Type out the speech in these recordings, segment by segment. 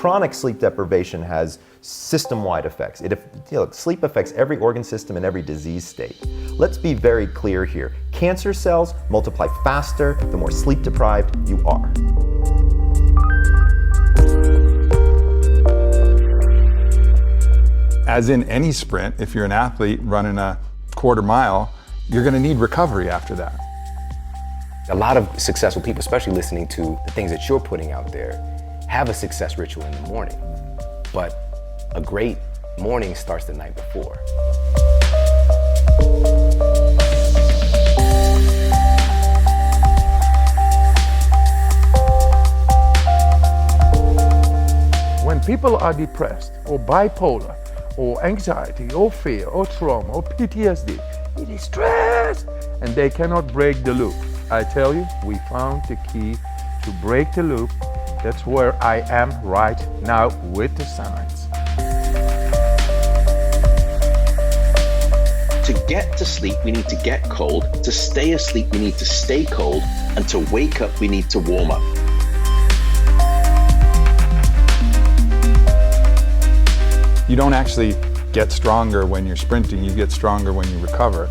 chronic sleep deprivation has system-wide effects. Sleep affects every organ system and every disease state. Let's be very clear here. Cancer cells multiply faster the more sleep deprived you are. As in any sprint, if you're an athlete running a quarter mile, you're going to need recovery after that. A lot of successful people, especially listening to the things that you're putting out there, have a success ritual in the morning. But a great morning starts the night before. When people are depressed or bipolar or anxiety or fear or trauma or PTSD, it is stress and they cannot break the loop. I tell you, we found the key to break the loop. That's where I am right now with the science. To get to sleep, we need to get cold. To stay asleep, we need to stay cold. And to wake up, we need to warm up. You don't actually get stronger when you're sprinting, you get stronger when you recover.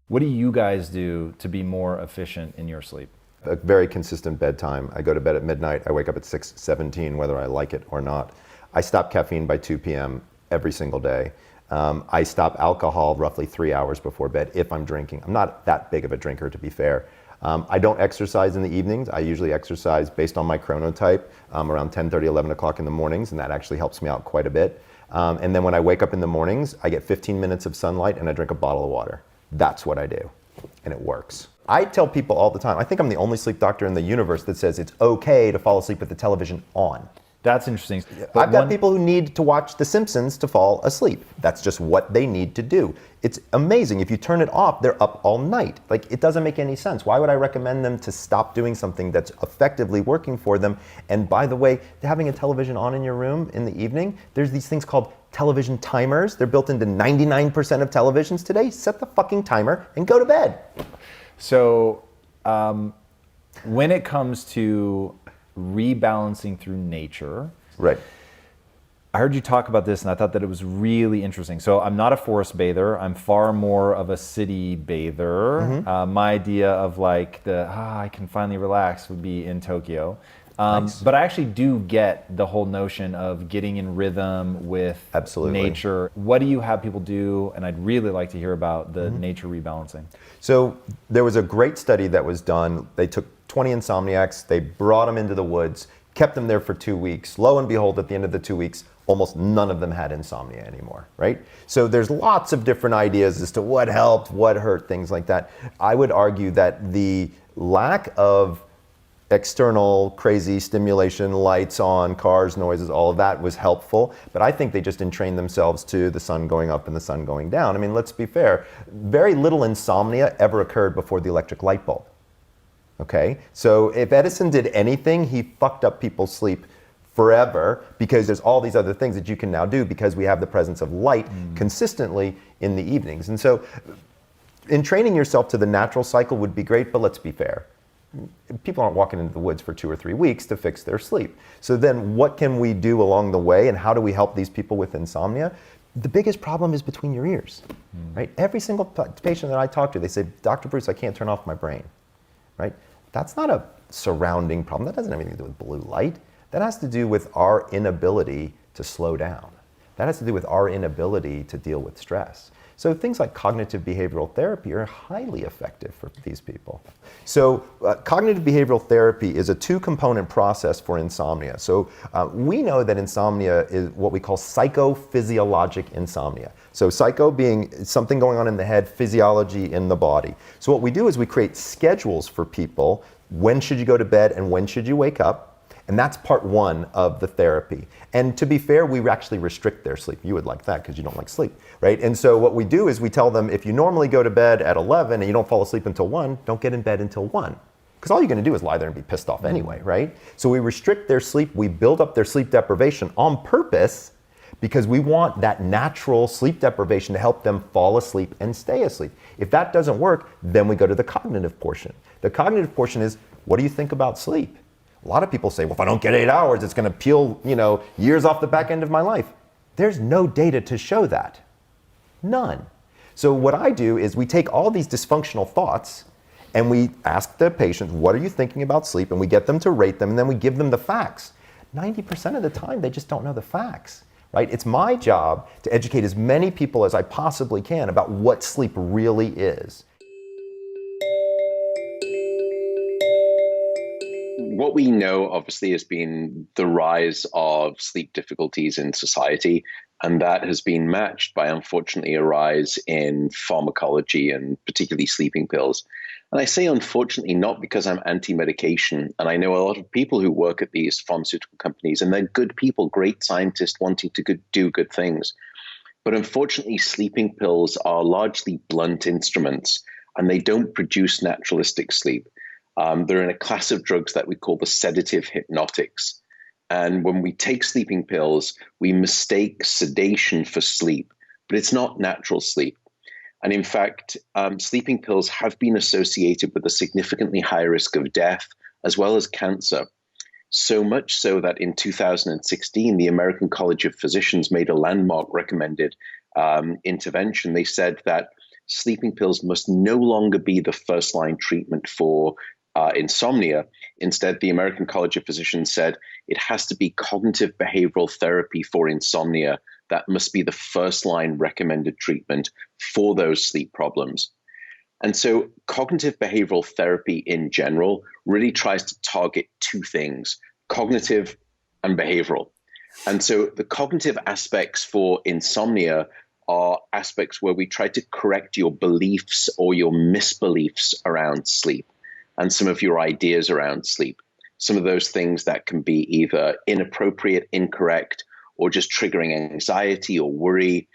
What do you guys do to be more efficient in your sleep? A very consistent bedtime. I go to bed at midnight, I wake up at 6:17, whether I like it or not. I stop caffeine by 2 p.m. every single day. I stop alcohol roughly 3 hours before bed if I'm drinking. I'm not that big of a drinker, to be fair. I don't exercise in the evenings. I usually exercise based on my chronotype around 10:30, 11 o'clock in the mornings, and that actually helps me out quite a bit. And then when I wake up in the mornings, I get 15 minutes of sunlight and I drink a bottle of water. That's what I do, and it works. I tell people all the time, I think I'm the only sleep doctor in the universe that says it's okay to fall asleep with the television on. That's interesting. I've got people who need to watch The Simpsons to fall asleep. That's just what they need to do. It's amazing. If you turn it off, they're up all night. Like, it doesn't make any sense. Why would I recommend them to stop doing something that's effectively working for them? And by the way, having a television on in your room in the evening, there's these things called television timers. They're built into 99% of televisions today. Set the fucking timer and go to bed. So when it comes to rebalancing through nature. Right. I heard you talk about this and I thought that it was really interesting. So I'm not a forest bather. I'm far more of a city bather. Mm-hmm. My idea of like I can finally relax would be in Tokyo. Nice. But I actually do get the whole notion of getting in rhythm with Absolutely. nature. What do you have people do? And I'd really like to hear about the nature rebalancing. So there was a great study that was done. They took 20 insomniacs, they brought them into the woods, kept them there for 2 weeks. Lo and behold, at the end of the 2 weeks, almost none of them had insomnia anymore, right? So there's lots of different ideas as to what helped, what hurt, things like that. I would argue that the lack of external crazy stimulation, lights on, cars, noises, all of that was helpful. But I think they just entrained themselves to the sun going up and the sun going down. I mean, let's be fair. Very little insomnia ever occurred before the electric light bulb. Okay? So if Edison did anything, he fucked up people's sleep forever, because there's all these other things that you can now do because we have the presence of light consistently in the evenings. And so in training yourself to the natural cycle would be great, but let's be fair. People aren't walking into the woods for 2 or 3 weeks to fix their sleep. So then what can we do along the way, and how do we help these people with insomnia? The biggest problem is between your ears, right? Every single patient that I talk to, they say, Dr. Breus, I can't turn off my brain, right? That's not a surrounding problem. That doesn't have anything to do with blue light. That has to do with our inability to slow down. That has to do with our inability to deal with stress. So things like cognitive behavioral therapy are highly effective for these people. So cognitive behavioral therapy is a 2-component process for insomnia. So we know that insomnia is what we call psychophysiologic insomnia. So psycho being something going on in the head, physiology in the body. So what we do is we create schedules for people. When should you go to bed and when should you wake up? And that's part 1 of the therapy. And to be fair, we actually restrict their sleep. You would like that because you don't like sleep, right? And so what we do is we tell them, if you normally go to bed at 11 and you don't fall asleep until 1, don't get in bed until 1. Because all you're going to do is lie there and be pissed off anyway, right? So we restrict their sleep. We build up their sleep deprivation on purpose because we want that natural sleep deprivation to help them fall asleep and stay asleep. If that doesn't work, then we go to the cognitive portion. The cognitive portion is, what do you think about sleep? A lot of people say, well, if I don't get 8 hours, it's going to peel, years off the back end of my life. There's no data to show that. None. So what I do is we take all these dysfunctional thoughts and we ask the patient, what are you thinking about sleep? And we get them to rate them, and then we give them the facts. 90% of the time, they just don't know the facts, right? It's my job to educate as many people as I possibly can about what sleep really is. What we know, obviously, has been the rise of sleep difficulties in society, and that has been matched by, unfortunately, a rise in pharmacology and particularly sleeping pills. And I say unfortunately not because I'm anti-medication, and I know a lot of people who work at these pharmaceutical companies, and they're good people, great scientists wanting to do good things. But unfortunately, sleeping pills are largely blunt instruments, and they don't produce naturalistic sleep. They're in a class of drugs that we call the sedative hypnotics. And when we take sleeping pills, we mistake sedation for sleep, but it's not natural sleep. And in fact, sleeping pills have been associated with a significantly higher risk of death as well as cancer. So much so that in 2016, the American College of Physicians made a landmark recommended intervention. They said that sleeping pills must no longer be the first-line treatment for insomnia. Instead, the American College of Physicians said it has to be cognitive behavioral therapy for insomnia. That must be the first-line recommended treatment for those sleep problems. And so cognitive behavioral therapy in general really tries to target two things, cognitive and behavioral. And so the cognitive aspects for insomnia are aspects where we try to correct your beliefs or your misbeliefs around sleep and some of your ideas around sleep. Some of those things that can be either inappropriate, incorrect, or just triggering anxiety or worry.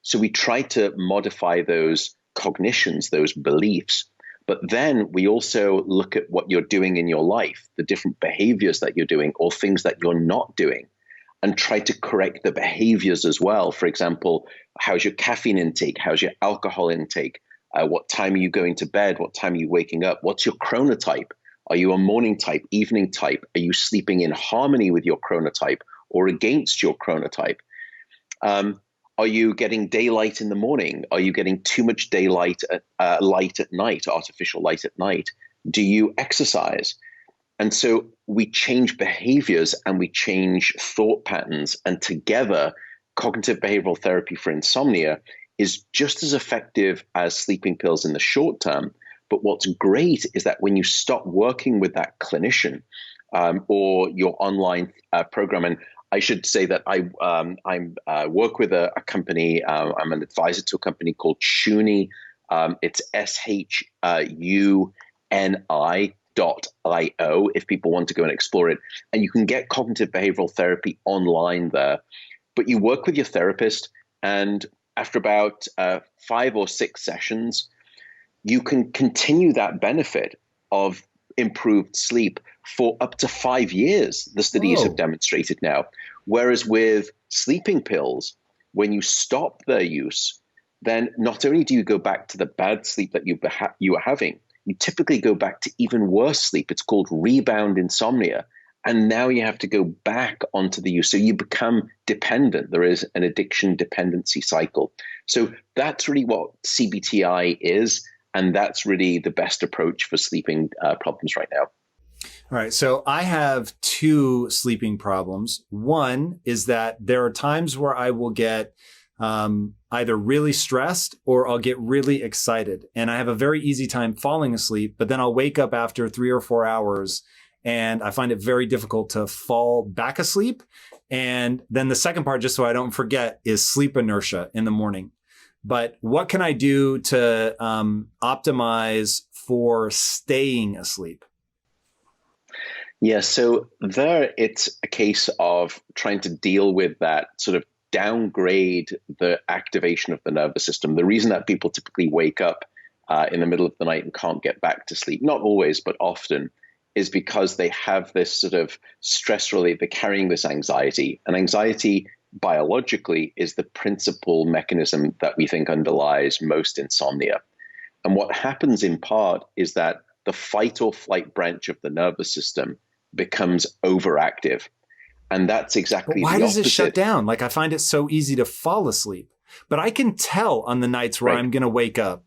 So we try to modify those cognitions, those beliefs. But then we also look at what you're doing in your life, the different behaviors that you're doing or things that you're not doing, and try to correct the behaviors as well. For example, how's your caffeine intake? How's your alcohol intake? What time are you going to bed? What time are you waking up? What's your chronotype? Are you a morning type, evening type? Are you sleeping in harmony with your chronotype or against your chronotype? Are you getting daylight in the morning? Are you getting too much daylight light at night, artificial light at night? Do you exercise? And so we change behaviors and we change thought patterns. And together, cognitive behavioral therapy for insomnia is just as effective as sleeping pills in the short term. But what's great is that when you stop working with that clinician or your online program, and I should say that I work with a company, I'm an advisor to a company called Shuni. It's SHUNI.io if people want to go and explore it. And you can get cognitive behavioral therapy online there. But you work with your therapist, and after about 5 or 6 sessions, you can continue that benefit of improved sleep for up to 5 years, the studies have demonstrated now. Whereas with sleeping pills, when you stop their use, then not only do you go back to the bad sleep that you are having, you typically go back to even worse sleep. It's called rebound insomnia. And now you have to go back onto the use. So you become dependent. There is an addiction dependency cycle. So that's really what CBTI is. And that's really the best approach for sleeping problems right now. All right. So I have 2 sleeping problems. One is that there are times where I will get either really stressed or I'll get really excited. And I have a very easy time falling asleep, but then I'll wake up after 3 or 4 hours and I find it very difficult to fall back asleep. And then the second part, just so I don't forget, is sleep inertia in the morning. But what can I do to optimize for staying asleep? Yeah, so there it's a case of trying to deal with that sort of downgrade the activation of the nervous system. The reason that people typically wake up in the middle of the night and can't get back to sleep, not always, but often, is because they have this sort of stress relief, they're carrying this anxiety. And anxiety biologically is the principal mechanism that we think underlies most insomnia. And what happens in part is that the fight or flight branch of the nervous system becomes overactive. And that's exactly Why the does opposite. it shut down? Like, I find it so easy to fall asleep, but I can tell on the nights where Right. I'm going to wake up.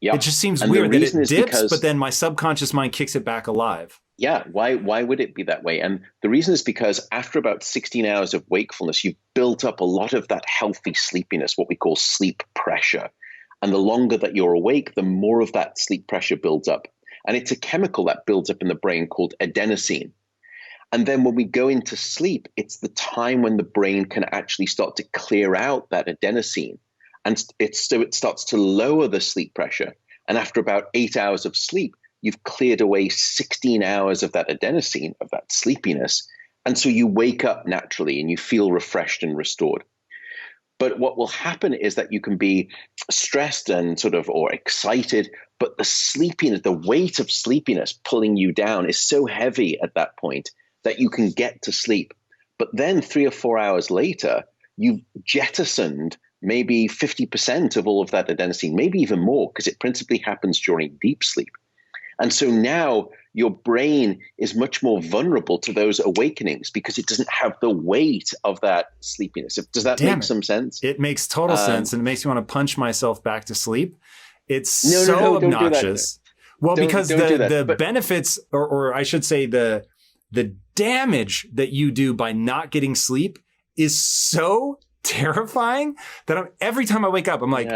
Yeah. It just seems And the weird that it reason is dips, because- but then my subconscious mind kicks it back alive. Yeah, why would it be that way? And the reason is because after about 16 hours of wakefulness, you've built up a lot of that healthy sleepiness, what we call sleep pressure. And the longer that you're awake, the more of that sleep pressure builds up. And it's a chemical that builds up in the brain called adenosine. And then when we go into sleep, it's the time when the brain can actually start to clear out that adenosine. And it starts to lower the sleep pressure. And after about 8 hours of sleep, you've cleared away 16 hours of that adenosine, of that sleepiness. And so you wake up naturally and you feel refreshed and restored. But what will happen is that you can be stressed and or excited, but the sleepiness, the weight of sleepiness pulling you down is so heavy at that point that you can get to sleep. But then 3 or 4 hours later, you've jettisoned maybe 50% of all of that adenosine, maybe even more, because it principally happens during deep sleep. And so now your brain is much more vulnerable to those awakenings because it doesn't have the weight of that sleepiness. Does that make some sense? It makes total sense, and it makes me want to punch myself back to sleep. It's No, so don't do that. obnoxious. Well, because don't do that. the But- benefits, or I should say the damage that you do by not getting sleep is so terrifying that every time I wake up, I'm like,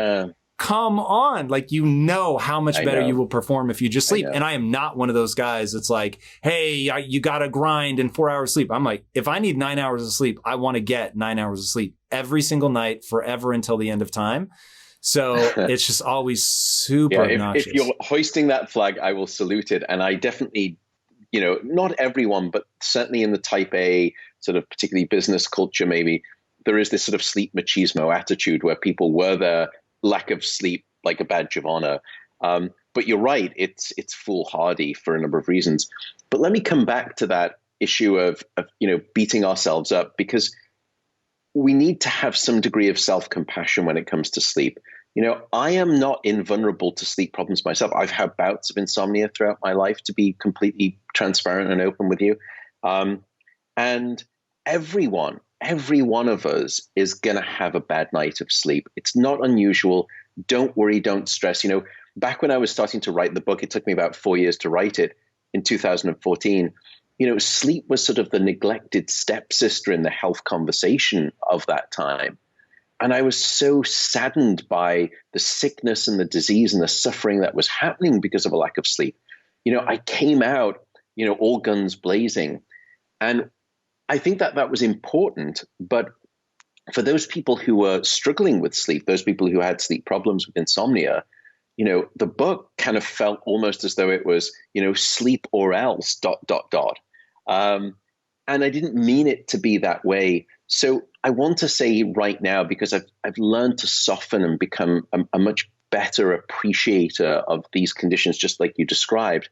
come on. Like, how much better you will perform if you just sleep. And I am not one of those guys that's like, hey, you got to grind in 4 hours sleep. I'm like, if I need 9 hours of sleep, I want to get 9 hours of sleep every single night forever until the end of time. So it's just always super obnoxious. If you're hoisting that flag, I will salute it. And I definitely, not everyone, but certainly in the type A, particularly business culture, maybe there is this sleep machismo attitude where people wear their lack of sleep like a badge of honor. But you're right, it's foolhardy for a number of reasons. But let me come back to that issue of beating ourselves up, because we need to have some degree of self-compassion when it comes to sleep. I am not invulnerable to sleep problems myself. I've had bouts of insomnia throughout my life, to be completely transparent and open with you. And every one of us is going to have a bad night of sleep. It's not unusual. Don't worry, don't stress. Back when I was starting to write the book, it took me about 4 years to write it in 2014. Sleep was the neglected stepsister in the health conversation of that time. And I was so saddened by the sickness and the disease and the suffering that was happening because of a lack of sleep. I came out, all guns blazing. And I think that was important. But for those people who were struggling with sleep, those people who had sleep problems with insomnia, the book kind of felt almost as though it was, sleep or else ... And I didn't mean it to be that way. So I want to say right now, because I've learned to soften and become a much better appreciator of these conditions, just like you described.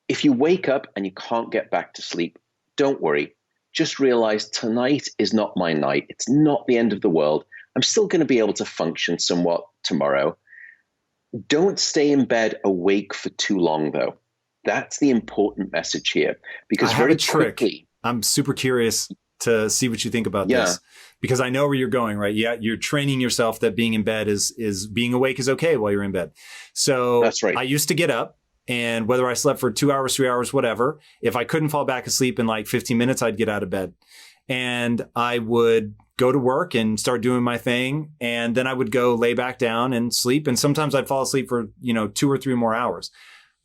If you wake up and you can't get back to sleep, don't worry. Just realize tonight is not my night. It's not the end of the world. I'm still going to be able to function somewhat tomorrow. Don't stay in bed awake for too long, though. That's the important message here. Because I have a trick. I'm super curious to see what you think about this, because I know where you're going, right? Yeah, you're training yourself that being in bed is being awake is okay while you're in bed. So that's right. I used to get up, and whether I slept for 2 hours, 3 hours, whatever, if I couldn't fall back asleep in like 15 minutes, I'd get out of bed and I would go to work and start doing my thing. And then I would go lay back down and sleep. And sometimes I'd fall asleep for, 2 or 3 more hours.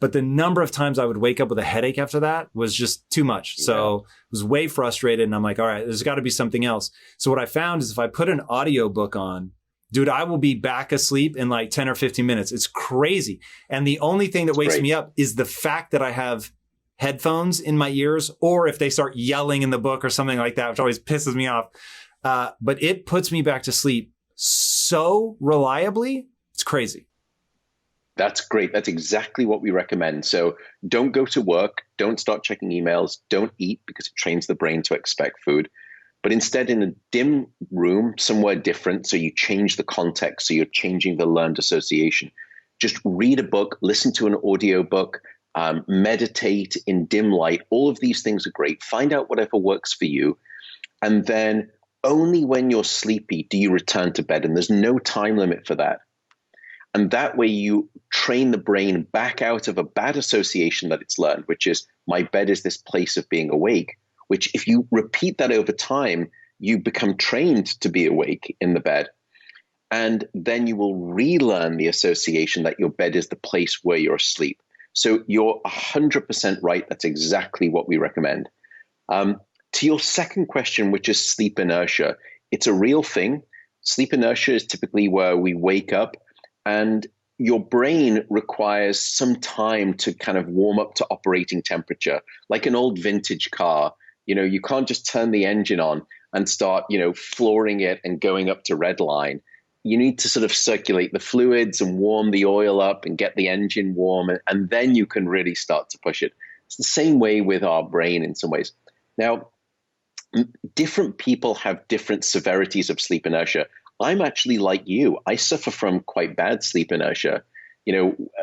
But the number of times I would wake up with a headache after that was just too much. So I was way frustrated. And I'm like, all right, there's got to be something else. So what I found is if I put an audiobook on, dude, I will be back asleep in like 10 or 15 minutes. It's crazy. And the only thing that wakes me up is the fact that I have headphones in my ears, or if they start yelling in the book or something like that, which always pisses me off. But it puts me back to sleep so reliably. It's crazy. That's great. That's exactly what we recommend. So don't go to work. Don't start checking emails. Don't eat, because it trains the brain to expect food. but instead in a dim room, somewhere different. So you change the context. So you're changing the learned association. Just read a book, listen to an audio book, meditate in dim light. All of these things are great. Find out whatever works for you. And then only when you're sleepy do you return to bed. And there's no time limit for that. And that way you train the brain back out of a bad association that it's learned, which is my bed is this place of being awake, which if you repeat that over time, you become trained to be awake in the bed. And then you will relearn the association that your bed is the place where you're asleep. So you're 100% right. That's exactly what we recommend. To your second question, which is sleep inertia, it's a real thing. Sleep inertia is typically where we wake up and your brain requires some time to kind of warm up to operating temperature, like an old vintage car. You can't just turn the engine on and start, flooring it and going up to red line. You need to sort of circulate the fluids and warm the oil up and get the engine warm, and then you can really start to push it. It's the same way with our brain in some ways. Now, different people have different severities of sleep inertia. I'm actually like you. I suffer from quite bad sleep inertia.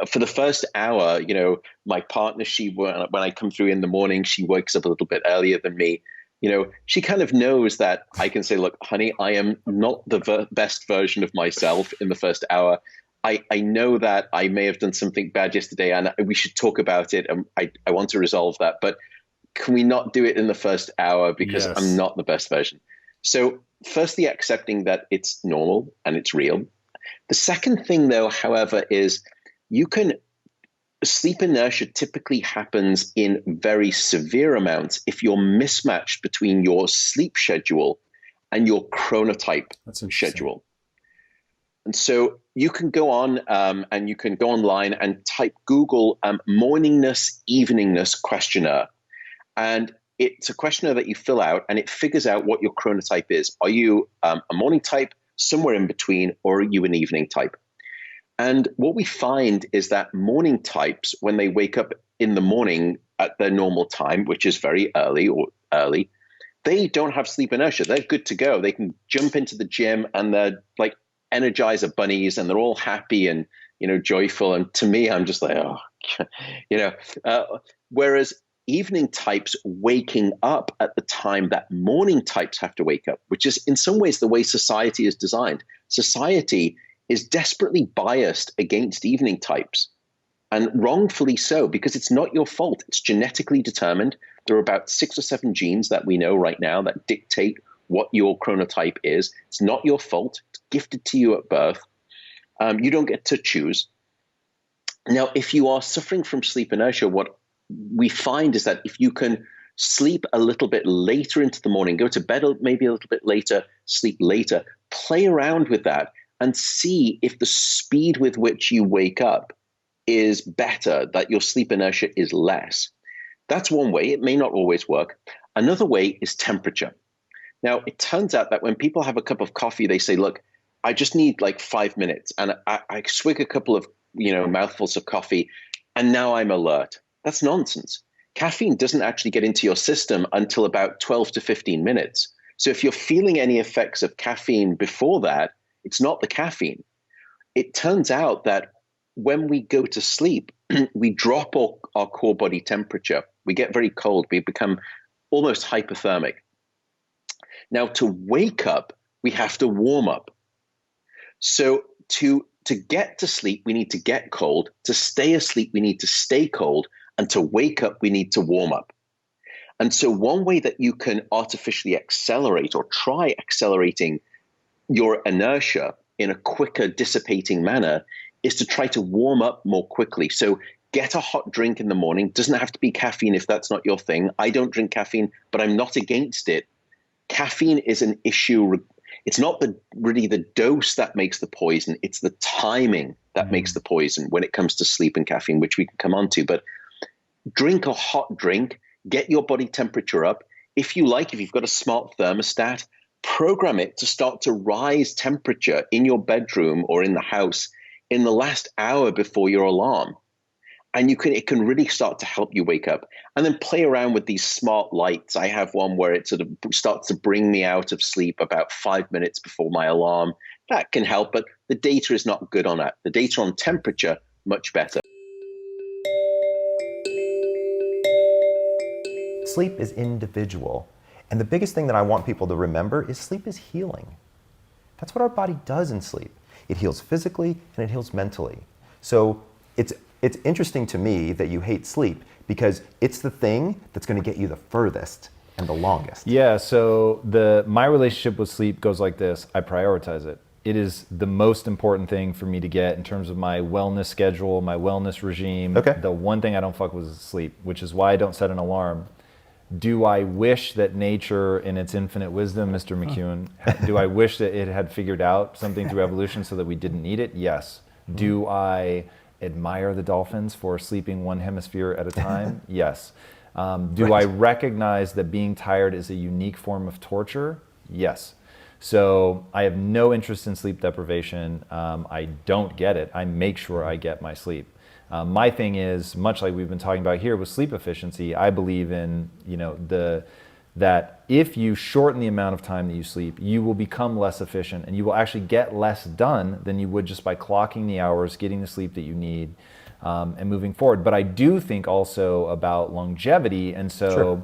For the first hour, my partner, when I come through in the morning, she wakes up a little bit earlier than me. She kind of knows that I can say, look, honey, I am not the best version of myself in the first hour. I know that I may have done something bad yesterday and we should talk about it. And I want to resolve that. But can we not do it in the first hour because Yes. I'm not the best version? So firstly, accepting that it's normal and it's real. The second thing, though, however, is sleep inertia typically happens in very severe amounts if you're mismatched between your sleep schedule and your chronotype That's interesting. schedule. And so you can go on and you can go online and type Google morningness, eveningness questionnaire. And it's a questionnaire that you fill out and it figures out what your chronotype is. Are you a morning type, somewhere in between, or are you an evening type? And what we find is that morning types, when they wake up in the morning at their normal time, which is very early, they don't have sleep inertia. They're good to go. They can jump into the gym and they're like Energizer bunnies and they're all happy and, joyful. And to me, I'm just like, whereas evening types waking up at the time that morning types have to wake up, which is in some ways the way society is designed. Society is desperately biased against evening types, and wrongfully so, because it's not your fault. It's genetically determined. There are about 6 or 7 genes that we know right now that dictate what your chronotype is. It's not your fault. It's gifted to you at birth. You don't get to choose. Now, if you are suffering from sleep inertia, what we find is that if you can sleep a little bit later into the morning, go to bed maybe a little bit later, sleep later, play around with that and see if the speed with which you wake up is better, that your sleep inertia is less. That's one way. It may not always work. Another way is temperature. Now, it turns out that when people have a cup of coffee, they say, look, I just need like 5 minutes. And I swig a couple of, mouthfuls of coffee, and now I'm alert. That's nonsense. Caffeine doesn't actually get into your system until about 12 to 15 minutes. So if you're feeling any effects of caffeine before that, it's not the caffeine. It turns out that when we go to sleep, we drop our core body temperature. We get very cold. We become almost hypothermic. Now, to wake up, we have to warm up. So to get to sleep, we need to get cold. To stay asleep, we need to stay cold. And to wake up, we need to warm up. And so one way that you can artificially accelerate or try accelerating your inertia in a quicker dissipating manner is to try to warm up more quickly. So get a hot drink in the morning. Doesn't have to be caffeine if that's not your thing. I don't drink caffeine, but I'm not against it. Caffeine is an issue. It's not really the dose that makes the poison. It's the timing that makes the poison when it comes to sleep and caffeine, which we can come on to. But drink a hot drink, get your body temperature up. If you've got a smart thermostat, program it to start to rise temperature in your bedroom or in the house in the last hour before your alarm. and it can really start to help you wake up. And then play around with these smart lights. I have one where it sort of starts to bring me out of sleep about 5 minutes before my alarm. That can help, but the data is not good on that. The data on temperature, much better. Sleep is individual. And the biggest thing that I want people to remember is sleep is healing. That's what our body does in sleep. It heals physically and it heals mentally. So it's interesting to me that you hate sleep because it's the thing that's going to get you the furthest and the longest. Yeah, so my relationship with sleep goes like this. I prioritize it. It is the most important thing for me to get in terms of my wellness schedule, my wellness regime. Okay. The one thing I don't fuck with is sleep, which is why I don't set an alarm. Do I wish that nature, in its infinite wisdom, Mr. McEwen, do I wish that it had figured out something through evolution so that we didn't need it? Yes. Do I admire the dolphins for sleeping one hemisphere at a time? Yes. Do I recognize that being tired is a unique form of torture? Yes. So I have no interest in sleep deprivation. I don't get it. I make sure I get my sleep. My thing is, much like we've been talking about here with sleep efficiency, I believe in, that if you shorten the amount of time that you sleep, you will become less efficient and you will actually get less done than you would just by clocking the hours, getting the sleep that you need, and moving forward. But I do think also about longevity. And so Sure.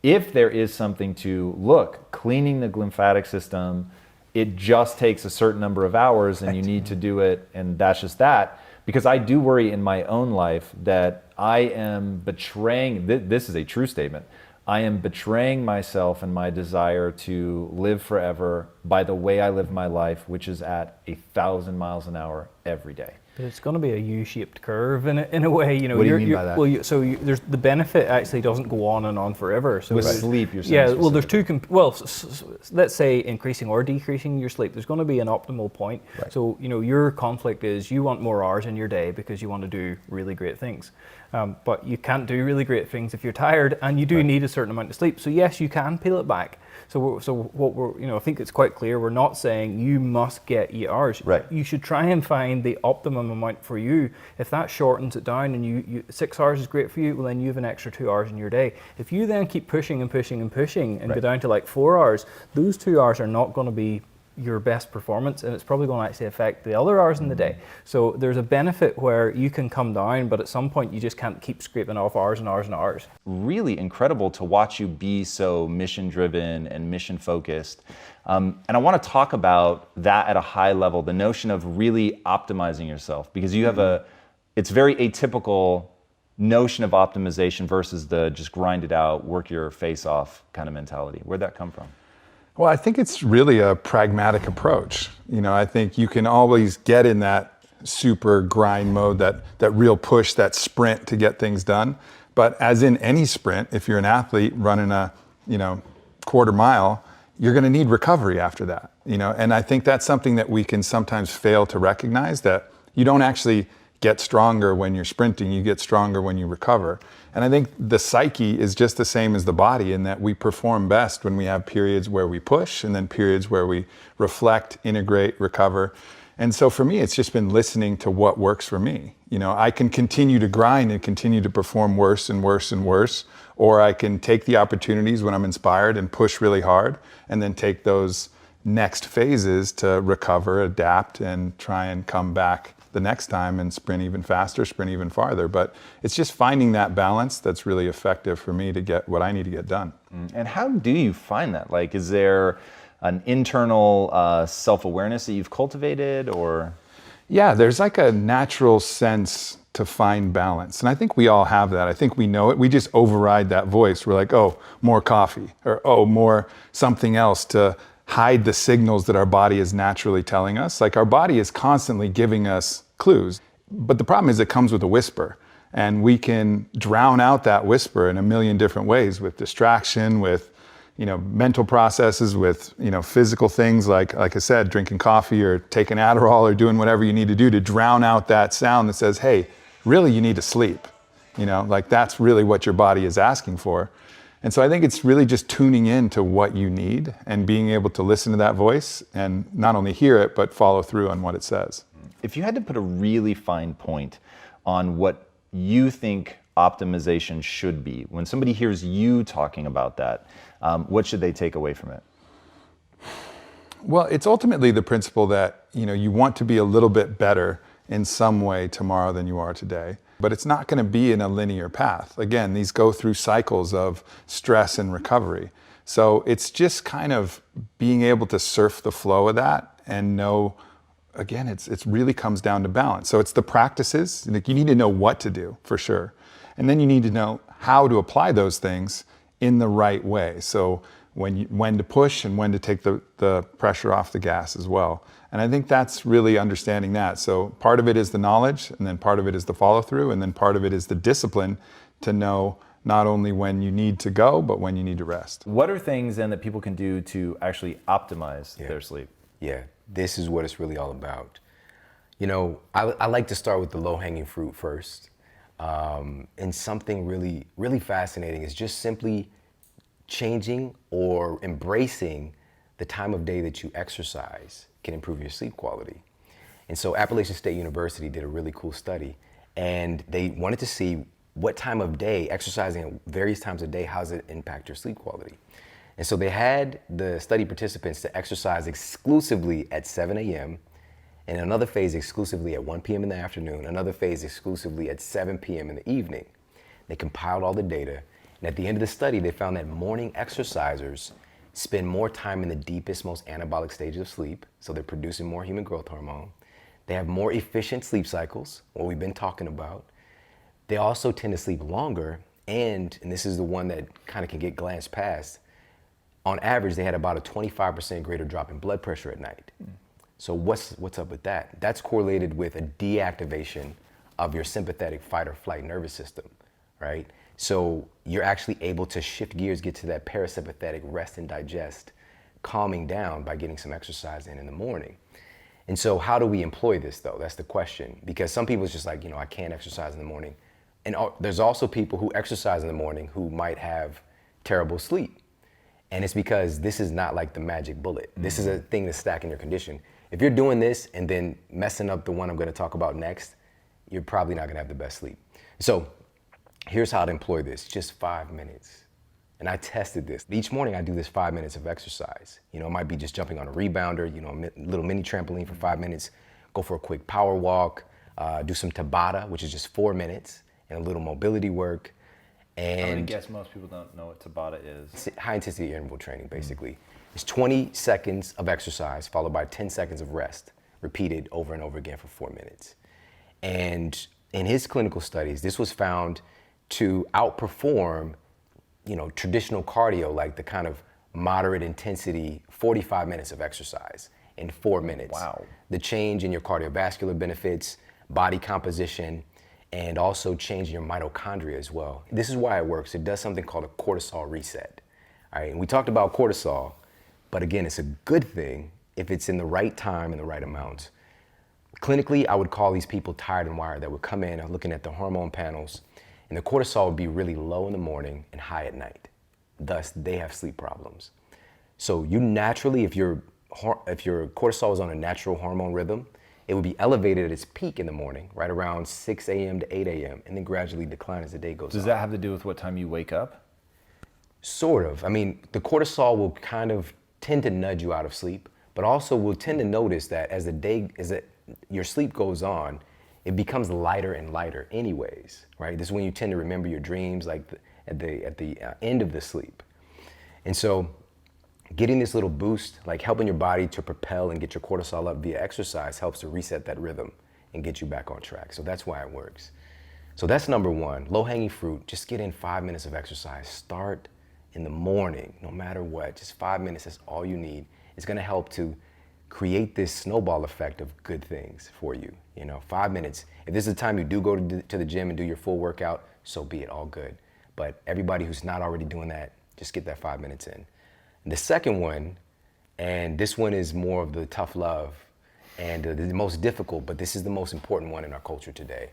If there is something to cleaning the lymphatic system, it just takes a certain number of hours and you need to do it, and that's just that. Because I do worry in my own life that I am betraying, this is a true statement, I am betraying myself and my desire to live forever by the way I live my life, which is at 1,000 miles an hour every day. But it's going to be a U-shaped curve in a way. What do you mean by that? Well, there's the benefit actually doesn't go on and on forever. So With sleep, you're saying. Yeah, well, there's two. Let's say increasing or decreasing your sleep. There's going to be an optimal point. Right. So your conflict is you want more hours in your day because you want to do really great things. But you can't do really great things if you're tired, and you do need a certain amount of sleep. So yes, you can peel it back. So what we're, I think it's quite clear. We're not saying you must get 8 hours. Right. You should try and find the optimum amount for you. If that shortens it down, and you 6 hours is great for you, well then you have an extra 2 hours in your day. If you then keep pushing and pushing and pushing and go down to like 4 hours, those 2 hours are not going to be your best performance, and it's probably going to actually affect the other hours in the day. So there's a benefit where you can come down, but at some point you just can't keep scraping off hours and hours and hours. Really incredible to watch you be so mission driven and mission focused. And I want to talk about that at a high level, the notion of really optimizing yourself, because you have it's very atypical notion of optimization versus the just grind it out, work your face off kind of mentality. Where'd that come from? Well, I think it's really a pragmatic approach. I think you can always get in that super grind mode, that real push, that sprint to get things done. But as in any sprint, if you're an athlete running a, quarter mile, you're going to need recovery after that. And I think that's something that we can sometimes fail to recognize, that you don't actually get stronger when you're sprinting, you get stronger when you recover. And I think the psyche is just the same as the body, in that we perform best when we have periods where we push and then periods where we reflect, integrate, recover. And so for me, it's just been listening to what works for me. I can continue to grind and continue to perform worse and worse and worse, or I can take the opportunities when I'm inspired and push really hard, and then take those next phases to recover, adapt, and try and come back the next time and sprint even faster, sprint even farther. But it's just finding that balance that's really effective for me to get what I need to get done. And how do you find that? Like, is there an internal self-awareness that you've cultivated, or? Yeah, there's like a natural sense to find balance. And I think we all have that. I think we know it. We just override that voice. We're like, oh, more coffee, or oh, more something else, to hide the signals that our body is naturally telling us. Like, our body is constantly giving us clues. But the problem is it comes with a whisper. And we can drown out that whisper in a million different ways, with distraction, with mental processes, with physical things like I said, drinking coffee or taking Adderall or doing whatever you need to do to drown out that sound that says, hey, really you need to sleep. Like, that's really what your body is asking for. And so I think it's really just tuning in to what you need and being able to listen to that voice and not only hear it, but follow through on what it says. If you had to put a really fine point on what you think optimization should be? When somebody hears you talking about that, what should they take away from it? Well, it's ultimately the principle that, you want to be a little bit better in some way tomorrow than you are today. But it's not going to be in a linear path. Again, these go through cycles of stress and recovery. So it's just kind of being able to surf the flow of that and know, again, it's really comes down to balance. So it's the practices. Like, you need to know what to do for sure. And then you need to know how to apply those things in the right way. So when to push and when to take the pressure off the gas as well. And I think that's really understanding that. So part of it is the knowledge, and then part of it is the follow through, and then part of it is the discipline to know not only when you need to go, but when you need to rest. What are things then that people can do to actually optimize their sleep? Yeah, this is what it's really all about. I like to start with the low-hanging fruit first. And something really, really fascinating is just simply changing or embracing the time of day that you exercise can improve your sleep quality. And so Appalachian State University did a really cool study, and they wanted to see what time of day, exercising at various times of day, how does it impact your sleep quality? And so they had the study participants to exercise exclusively at 7 a.m., and another phase exclusively at 1 p.m. in the afternoon, another phase exclusively at 7 p.m. in the evening. They compiled all the data, and at the end of the study, they found that morning exercisers spend more time in the deepest, most anabolic stages of sleep, so they're producing more human growth hormone. They have more efficient sleep cycles, what we've been talking about. They also tend to sleep longer, and this is the one that kind of can get glanced past, on average, they had about a 25% greater drop in blood pressure at night. So what's up with that? That's correlated with a deactivation of your sympathetic fight or flight nervous system, right? So you're actually able to shift gears, get to that parasympathetic rest and digest, calming down by getting some exercise in the morning. And so how do we employ this though? That's the question. Because some people it's just like, I can't exercise in the morning. And there's also people who exercise in the morning who might have terrible sleep. And it's because this is not like the magic bullet. This is a thing that's stacking your condition. If you're doing this and then messing up the one I'm gonna talk about next, you're probably not gonna have the best sleep. So here's how to employ this, just 5 minutes. And I tested this. Each morning I do this 5 minutes of exercise. It might be just jumping on a rebounder, a little mini trampoline for 5 minutes, go for a quick power walk, do some Tabata, which is just 4 minutes, and a little mobility work. And I guess most people don't know what Tabata is. High intensity interval training, basically. It's 20 seconds of exercise followed by 10 seconds of rest, repeated over and over again for 4 minutes. And in his clinical studies, this was found to outperform, traditional cardio, like the kind of moderate intensity 45 minutes of exercise in 4 minutes. Wow. The change in your cardiovascular benefits, body composition, and also changing your mitochondria as well. This is why it works. It does something called a cortisol reset. All right, and we talked about cortisol, but again, it's a good thing if it's in the right time and the right amounts. Clinically, I would call these people tired and wired that would come in looking at the hormone panels, and the cortisol would be really low in the morning and high at night. Thus, they have sleep problems. So you naturally, if your cortisol is on a natural hormone rhythm, it would be elevated at its peak in the morning, right around 6 a.m. to 8 a.m., and then gradually decline as the day goes on. Does that have to do with what time you wake up? Sort of. I mean, the cortisol will kind of tend to nudge you out of sleep, but also will tend to notice that as your sleep goes on, it becomes lighter and lighter anyways, right? This is when you tend to remember your dreams, like at the end of the sleep. And so getting this little boost, like helping your body to propel and get your cortisol up via exercise, helps to reset that rhythm and get you back on track. So that's why it works. So that's number one, low-hanging fruit. Just get in 5 minutes of exercise. Start in the morning, no matter what. Just 5 minutes, that's all you need. It's gonna help to create this snowball effect of good things for you. 5 minutes. If this is the time you do go to the gym and do your full workout, so be it, all good. But everybody who's not already doing that, just get that 5 minutes in. And the second one, and this one is more of the tough love and the most difficult, but this is the most important one in our culture today.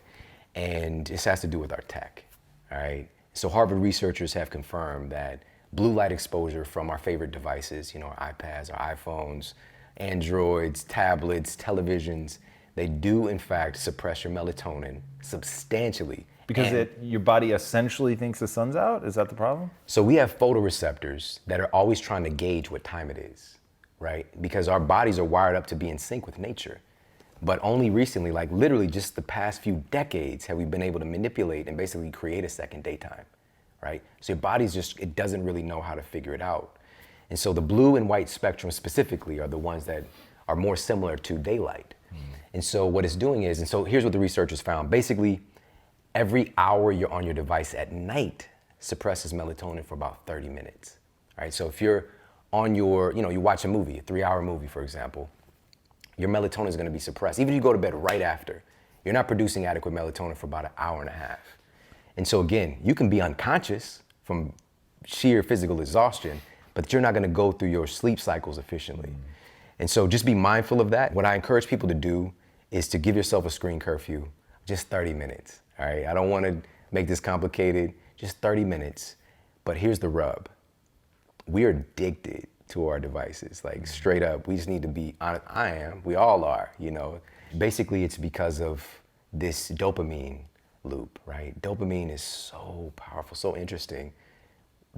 And this has to do with our tech, all right? So Harvard researchers have confirmed that blue light exposure from our favorite devices, our iPads, our iPhones, Androids, tablets, televisions, they do in fact suppress your melatonin substantially Because And- your body essentially thinks the sun's out? Is that the problem? So we have photoreceptors that are always trying to gauge what time it is, right? Because our bodies are wired up to be in sync with nature. But only recently, like literally just the past few decades, have we been able to manipulate and basically create a second daytime, right? So your body's just, it doesn't really know how to figure it out. And so the blue and white spectrum specifically are the ones that are more similar to daylight. And so what it's doing is, and so here's what the researchers found. Basically, every hour you're on your device at night suppresses melatonin for about 30 minutes, right? So if you're on your, you watch a movie, a 3-hour movie, for example, your melatonin is going to be suppressed. Even if you go to bed right after, you're not producing adequate melatonin for about an hour and a half. And so again, you can be unconscious from sheer physical exhaustion, but you're not going to go through your sleep cycles efficiently. And so just be mindful of that. What I encourage people to do is to give yourself a screen curfew, just 30 minutes, all right? I don't want to make this complicated, just 30 minutes. But here's the rub. We are addicted to our devices, like straight up. We just need to be honest. I am, we all are, Basically, it's because of this dopamine loop, right? Dopamine is so powerful, so interesting.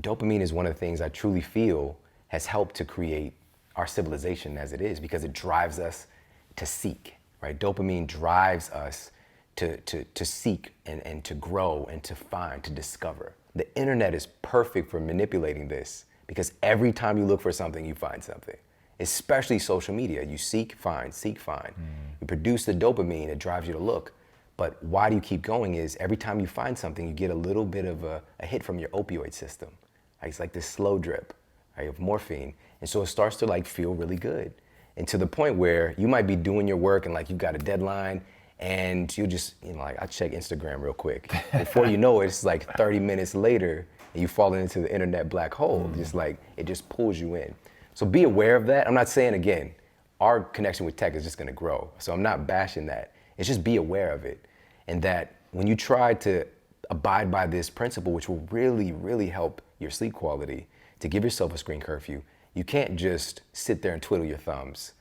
Dopamine is one of the things I truly feel has helped to create our civilization as it is, because it drives us to seek, right? Dopamine drives us to seek and to grow and to find, to discover. The internet is perfect for manipulating this, because every time you look for something, you find something. Especially social media. You seek, find, seek, find. You produce the dopamine, it drives you to look. But why do you keep going is every time you find something, you get a little bit of a hit from your opioid system. It's like this slow drip, right, of morphine. And so it starts to feel really good. And to the point where you might be doing your work and you've got a deadline and you just, I check Instagram real quick. Before you know it, it's 30 minutes later and you fall into the internet black hole. Just it just pulls you in. So be aware of that. I'm not saying, again, our connection with tech is just gonna grow. So I'm not bashing that. It's just be aware of it. And that when you try to abide by this principle, which will really, really help your sleep quality, to give yourself a screen curfew, you can't just sit there and twiddle your thumbs,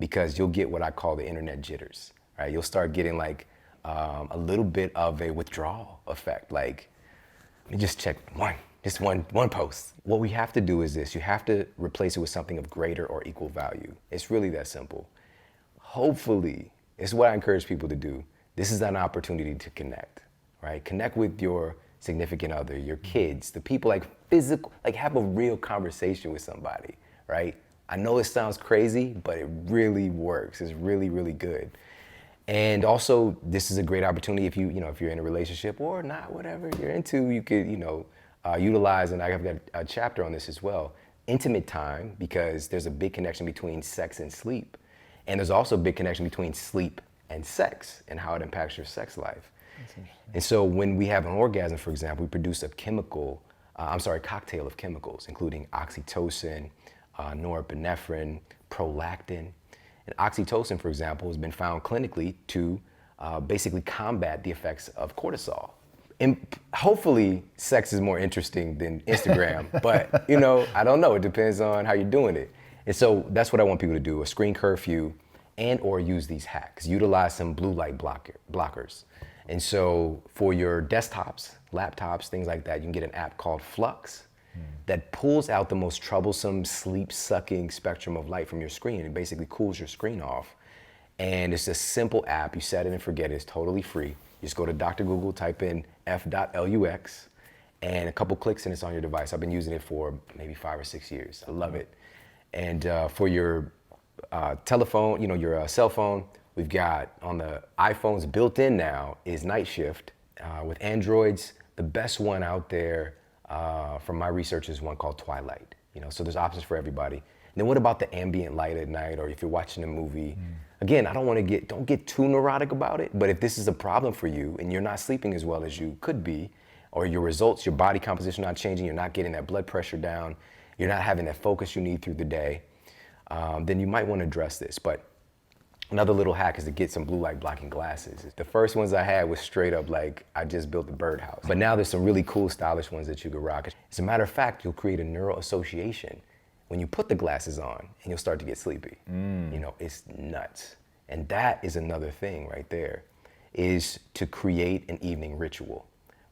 because you'll get what I call the internet jitters, right? You'll start getting a little bit of a withdrawal effect. Let me just check one post. What we have to do is this: you have to replace it with something of greater or equal value. It's really that simple. Hopefully, it's what I encourage people to do. This is an opportunity to connect, right? Connect with your significant other, your kids, the people, physical, have a real conversation with somebody, right? I know it sounds crazy, but it really works. It's really, really good. And also, this is a great opportunity if if you're in a relationship or not, whatever you're into, you could, utilize, and I've got a chapter on this as well, intimate time, because there's a big connection between sex and sleep. And there's also a big connection between sleep and sex and how it impacts your sex life. And so when we have an orgasm, for example, we produce a cocktail of chemicals, including oxytocin, norepinephrine, prolactin. And oxytocin, for example, has been found clinically to basically combat the effects of cortisol. And hopefully sex is more interesting than Instagram, but I don't know. It depends on how you're doing it. And so that's what I want people to do: a screen curfew, and or use these hacks. Utilize some blue light blockers. And so for your desktops, laptops, things like that, you can get an app called Flux that pulls out the most troublesome sleep-sucking spectrum of light from your screen. It basically cools your screen off. And it's a simple app. You set it and forget it. It's totally free. You just go to Dr. Google, type in f.lux, and a couple clicks and it's on your device. I've been using it for maybe 5 or 6 years. I love it. And for your telephone, your cell phone, we've got on the iPhones built in now is Night Shift. With Androids, the best one out there from my research is one called Twilight. So there's options for everybody. And then what about the ambient light at night, or if you're watching a movie? Again, don't get too neurotic about it, but if this is a problem for you and you're not sleeping as well as you could be, or your results, your body composition not changing, you're not getting that blood pressure down, you're not having that focus you need through the day, then you might want to address this. But another little hack is to get some blue light blocking glasses. The first ones I had was straight up I just built a birdhouse. But now there's some really cool, stylish ones that you could rock. As a matter of fact, you'll create a neural association when you put the glasses on, and you'll start to get sleepy. It's nuts. And that is another thing right there, is to create an evening ritual.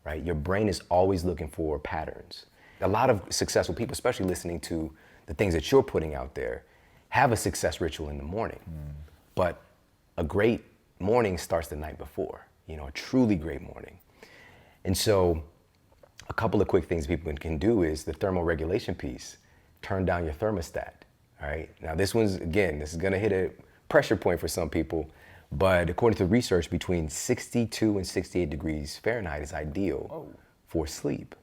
right? Your brain is always looking for patterns. A lot of successful people, especially listening to the things that you're putting out there, have a success ritual in the morning. But a great morning starts the night before, you know, a truly great morning. And so a couple of quick things people can do is the thermal regulation piece. Turn down your thermostat, all right? Now this one's, again, this is gonna hit a pressure point for some people, but according to research, between 62 and 68 degrees Fahrenheit is ideal for sleep.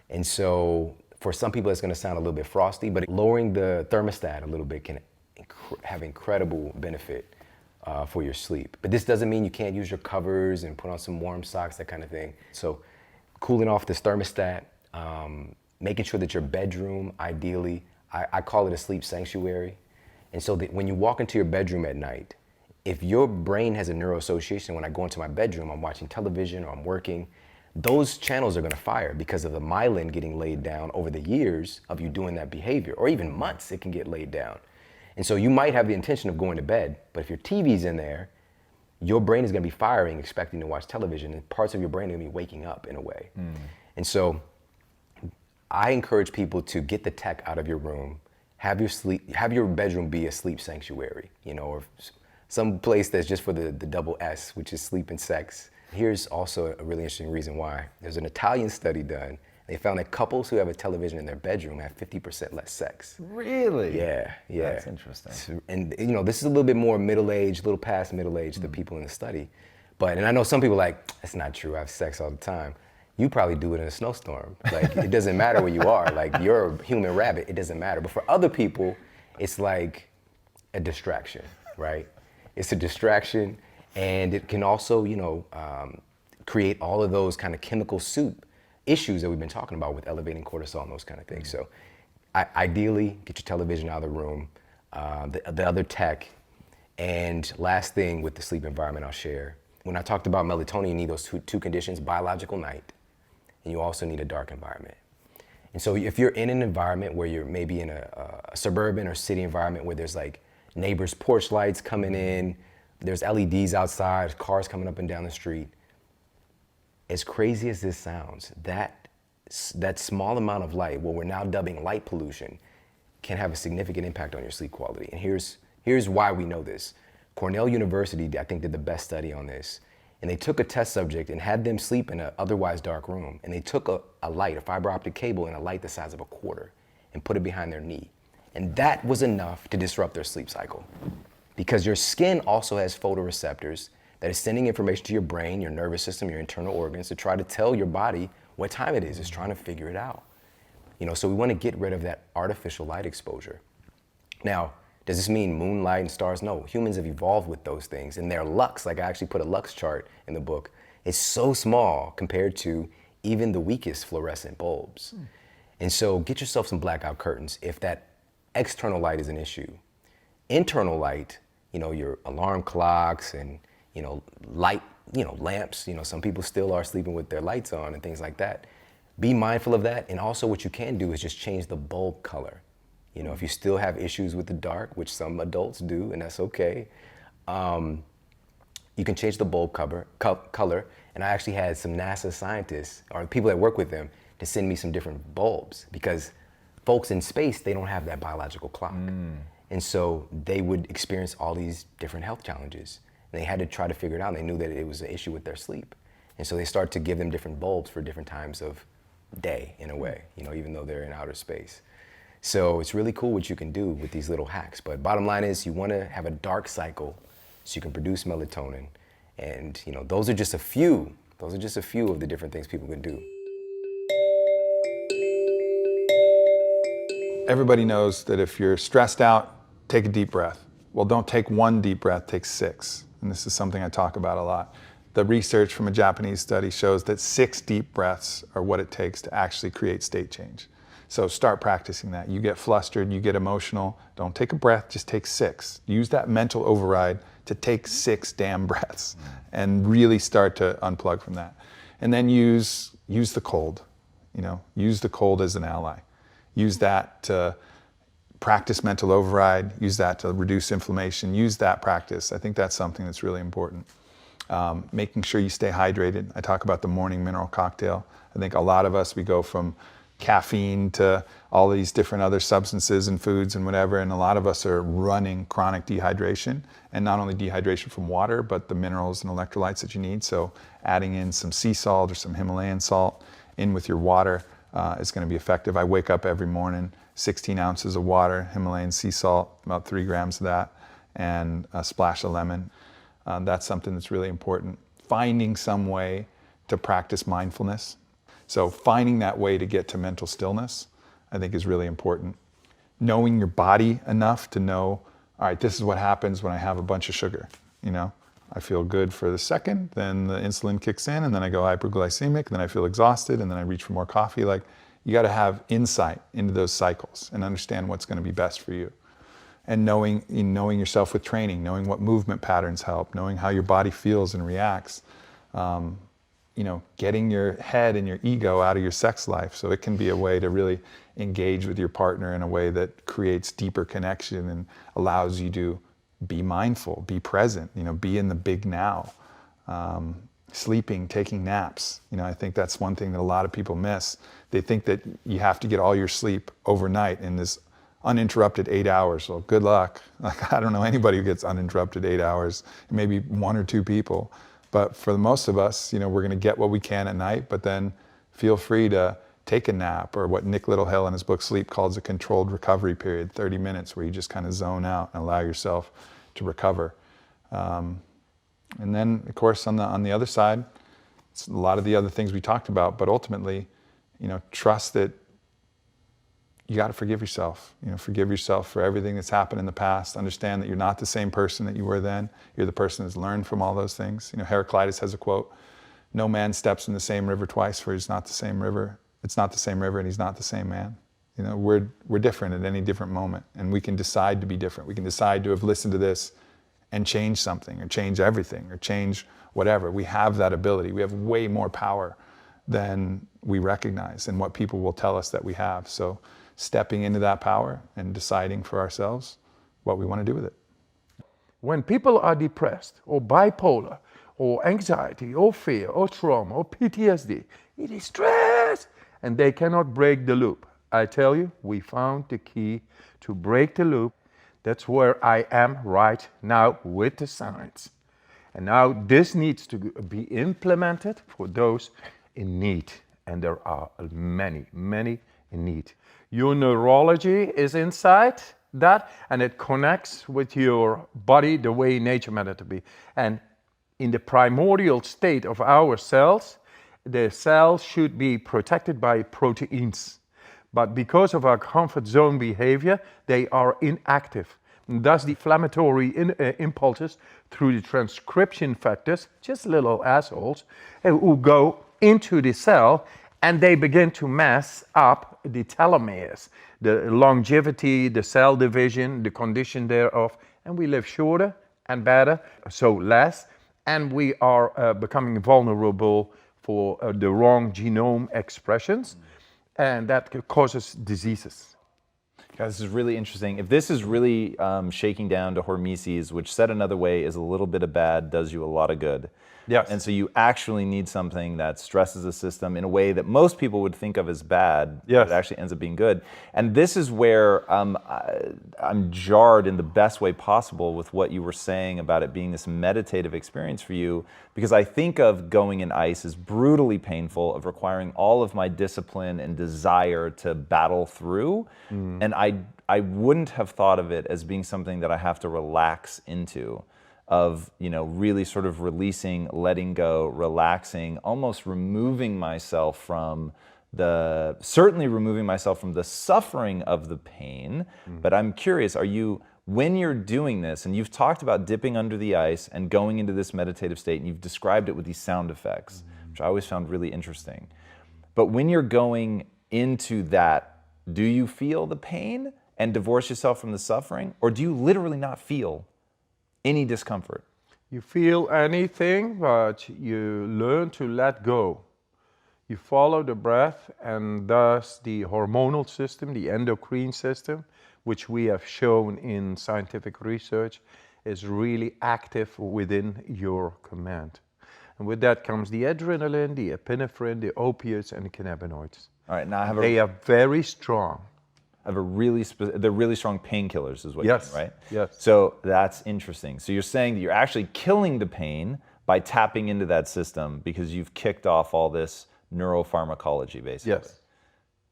And so for some people, it's gonna sound a little bit frosty, but lowering the thermostat a little bit can have incredible benefit for your sleep. But this doesn't mean you can't use your covers and put on some warm socks, that kind of thing. So cooling off this thermostat, making sure that your bedroom, ideally, I call it a sleep sanctuary. And so that when you walk into your bedroom at night, if your brain has a neuroassociation, when I go into my bedroom, I'm watching television or I'm working, those channels are gonna fire because of the myelin getting laid down over the years of you doing that behavior, or even months it can get laid down. And so you might have the intention of going to bed, but if your TV's in there, your brain is gonna be firing, expecting to watch television, and parts of your brain are gonna be waking up in a way. And so I encourage people to get the tech out of your room, have your bedroom be a sleep sanctuary, you know, or some place that's just for the double S, which is sleep and sex. Here's also a really interesting reason why. There's an Italian study done. They found that couples who have a television in their bedroom have 50% less sex. Really? Yeah. That's interesting. And you know, this is a little bit more middle-aged, a little past middle-aged, the people in the study. But, and I know some people are like, that's not true, I have sex all the time. You probably do it in a snowstorm. Like, it doesn't matter where you are. Like, you're a human rabbit, it doesn't matter. But for other people, it's like a distraction, right? It's a distraction, and it can also, you know, create all of those kind of chemical soup issues that we've been talking about with elevating cortisol and those kind of things. So ideally, get your television out of the room, the other tech, and last thing with the sleep environment I'll share. When I talked about melatonin, you need those two conditions, biological night, and you also need a dark environment. And so if you're in an environment where you're maybe in a suburban or city environment where there's like neighbors' porch lights coming in, there's LEDs outside, cars coming up and down the street, as crazy as this sounds, that small amount of light, what we're now dubbing light pollution, can have a significant impact on your sleep quality. And here's why we know this. Cornell University, I think, did the best study on this. And they took a test subject and had them sleep in an otherwise dark room. And they took a light, a fiber optic cable, and a light the size of a quarter and put it behind their knee. And that was enough to disrupt their sleep cycle. Because your skin also has photoreceptors that is sending information to your brain, your nervous system, your internal organs to try to tell your body what time it is. It's trying to figure it out. You know, so we want to get rid of that artificial light exposure. Now, does this mean moonlight and stars? No, humans have evolved with those things, and their lux, like I actually put a lux chart in the book, is so small compared to even the weakest fluorescent bulbs. And so get yourself some blackout curtains if that external light is an issue. Internal light, you know, your alarm clocks and, you know, light, you know, lamps, you know, some people still are sleeping with their lights on and things like that. Be mindful of that. And also what you can do is just change the bulb color. You know, if you still have issues with the dark, which some adults do, and that's okay, you can change the bulb color. And I actually had some NASA scientists, or people that work with them, to send me some different bulbs, because folks in space, they don't have that biological clock. And so they would experience all these different health challenges. And they had to try to figure it out, and they knew that it was an issue with their sleep. And so they started to give them different bulbs for different times of day, in a way, you know, even though they're in outer space. So it's really cool what you can do with these little hacks. But bottom line is, you want to have a dark cycle so you can produce melatonin. And, you know, those are just a few of the different things people can do. Everybody knows that if you're stressed out, take a deep breath. Well, don't take one deep breath, take 6. And this is something I talk about a lot. The research from a Japanese study shows that 6 deep breaths are what it takes to actually create state change. So start practicing that. You get flustered, you get emotional, don't take a breath, just take 6. Use that mental override to take 6 damn breaths and really start to unplug from that. And then use the cold, you know, use the cold as an ally. Use that to practice mental override, use that to reduce inflammation, use that practice. I think that's something that's really important. Making sure you stay hydrated. I talk about the morning mineral cocktail. I think a lot of us, we go from caffeine to all these different other substances and foods and whatever, and a lot of us are running chronic dehydration, and not only dehydration from water, but the minerals and electrolytes that you need. So adding in some sea salt or some Himalayan salt in with your water is going to be effective. I wake up every morning, 16 ounces of water, Himalayan sea salt, about 3 grams of that, and a splash of lemon. That's something that's really important. Finding some way to practice mindfulness. So finding that way to get to mental stillness, I think, is really important. Knowing your body enough to know, all right, this is what happens when I have a bunch of sugar. You know, I feel good for the second, then the insulin kicks in, and then I go hyperglycemic, then I feel exhausted, and then I reach for more coffee. Like, you got to have insight into those cycles and understand what's going to be best for you. And knowing yourself with training, knowing what movement patterns help, knowing how your body feels and reacts. You know, getting your head and your ego out of your sex life. So it can be a way to really engage with your partner in a way that creates deeper connection and allows you to be mindful, be present, you know, be in the big now. Sleeping, taking naps. You know, I think that's one thing that a lot of people miss. They think that you have to get all your sleep overnight in this uninterrupted 8 hours. Well, good luck. Like, I don't know anybody who gets uninterrupted 8 hours, maybe 1 or 2 people. But for most of us, you know, we're going to get what we can at night, but then feel free to take a nap, or what Nick Littlehill in his book Sleep calls a controlled recovery period, 30 minutes where you just kind of zone out and allow yourself to recover. And then, of course, on the other side, it's a lot of the other things we talked about, but ultimately, you know, trust that you got to forgive yourself. You know, forgive yourself for everything that's happened in the past. Understand that you're not the same person that you were then. You're the person that's learned from all those things. You know, Heraclitus has a quote: "No man steps in the same river twice, for it's not the same river. It's not the same river, and he's not the same man." You know, we're different at any different moment, and we can decide to be different. We can decide to have listened to this and change something, or change everything, or change whatever. We have that ability. We have way more power than we recognize, and what people will tell us that we have. So, stepping into that power and deciding for ourselves what we want to do with it. When people are depressed or bipolar or anxiety or fear or trauma or PTSD, it is stress, and they cannot break the loop. I tell you, we found the key to break the loop. That's where I am right now with the science. And now this needs to be implemented for those in need. And there are many, many in need. Your neurology is inside that, and it connects with your body the way nature meant it to be. And in the primordial state of our cells, the cells should be protected by proteins. But because of our comfort zone behavior, they are inactive. And thus the inflammatory impulses through the transcription factors, just little assholes, who go into the cell, and they begin to mess up the telomeres, the longevity, the cell division, the condition thereof, and we live shorter and better, so less, and we are becoming vulnerable for the wrong genome expressions, and that causes diseases. Guys, this is really interesting. If this is really shaking down to hormesis, which said another way is a little bit of bad, does you a lot of good. Yes. And so you actually need something that stresses the system in a way that most people would think of as bad, yes, but it actually ends up being good. And this is where I'm jarred in the best way possible with what you were saying about it being this meditative experience for you, because I think of going in ice as brutally painful, of requiring all of my discipline and desire to battle through. And I wouldn't have thought of it as being something that I have to relax into, of, you know, really sort of releasing, letting go, relaxing, almost removing myself from certainly removing myself from the suffering of the pain. But I'm curious, when you're doing this, and you've talked about dipping under the ice and going into this meditative state, and you've described it with these sound effects, which I always found really interesting. But when you're going into that, do you feel the pain and divorce yourself from the suffering? Or do you literally not feel any discomfort? You feel anything, but you learn to let go. You follow the breath, and thus the hormonal system, the endocrine system, which we have shown in scientific research, is really active within your command. And with that comes the adrenaline, the epinephrine, the opiates, and the cannabinoids. All right, now They are very strong. they're really strong painkillers, is what Yes, you mean, right? yes. So that's interesting. So you're saying that you're actually killing the pain by tapping into that system because you've kicked off all this neuropharmacology, basically. Yes.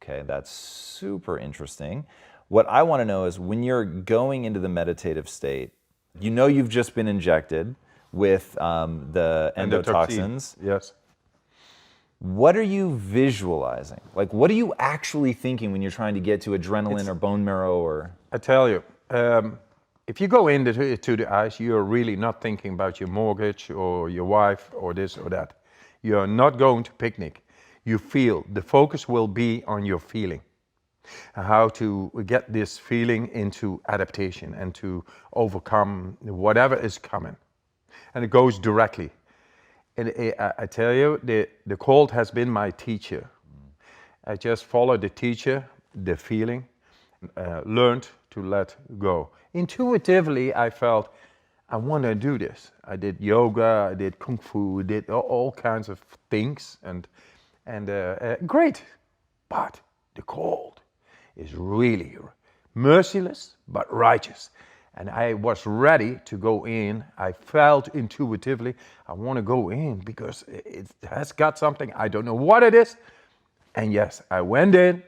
Okay, that's super interesting. What I want to know is when you're going into the meditative state, you know you've just been injected with the endotoxins. Yes. What are you visualizing? Like, what are you actually thinking when you're trying to get to adrenaline or bone marrow or? I tell you, if you go into the ice, you're really not thinking about your mortgage or your wife or this or that. You're not going to picnic. You feel, the focus will be on your feeling. How to get this feeling into adaptation and to overcome whatever is coming. And it goes directly. And I tell you, the cold has been my teacher. I just followed the teacher, the feeling, learned to let go. Intuitively, I felt, I want to do this. I did yoga, I did kung fu, did all kinds of things, and great. But the cold is really merciless but righteous. And I was ready to go in. I felt intuitively, I want to go in because it has got something. I don't know what it is. And yes, I went in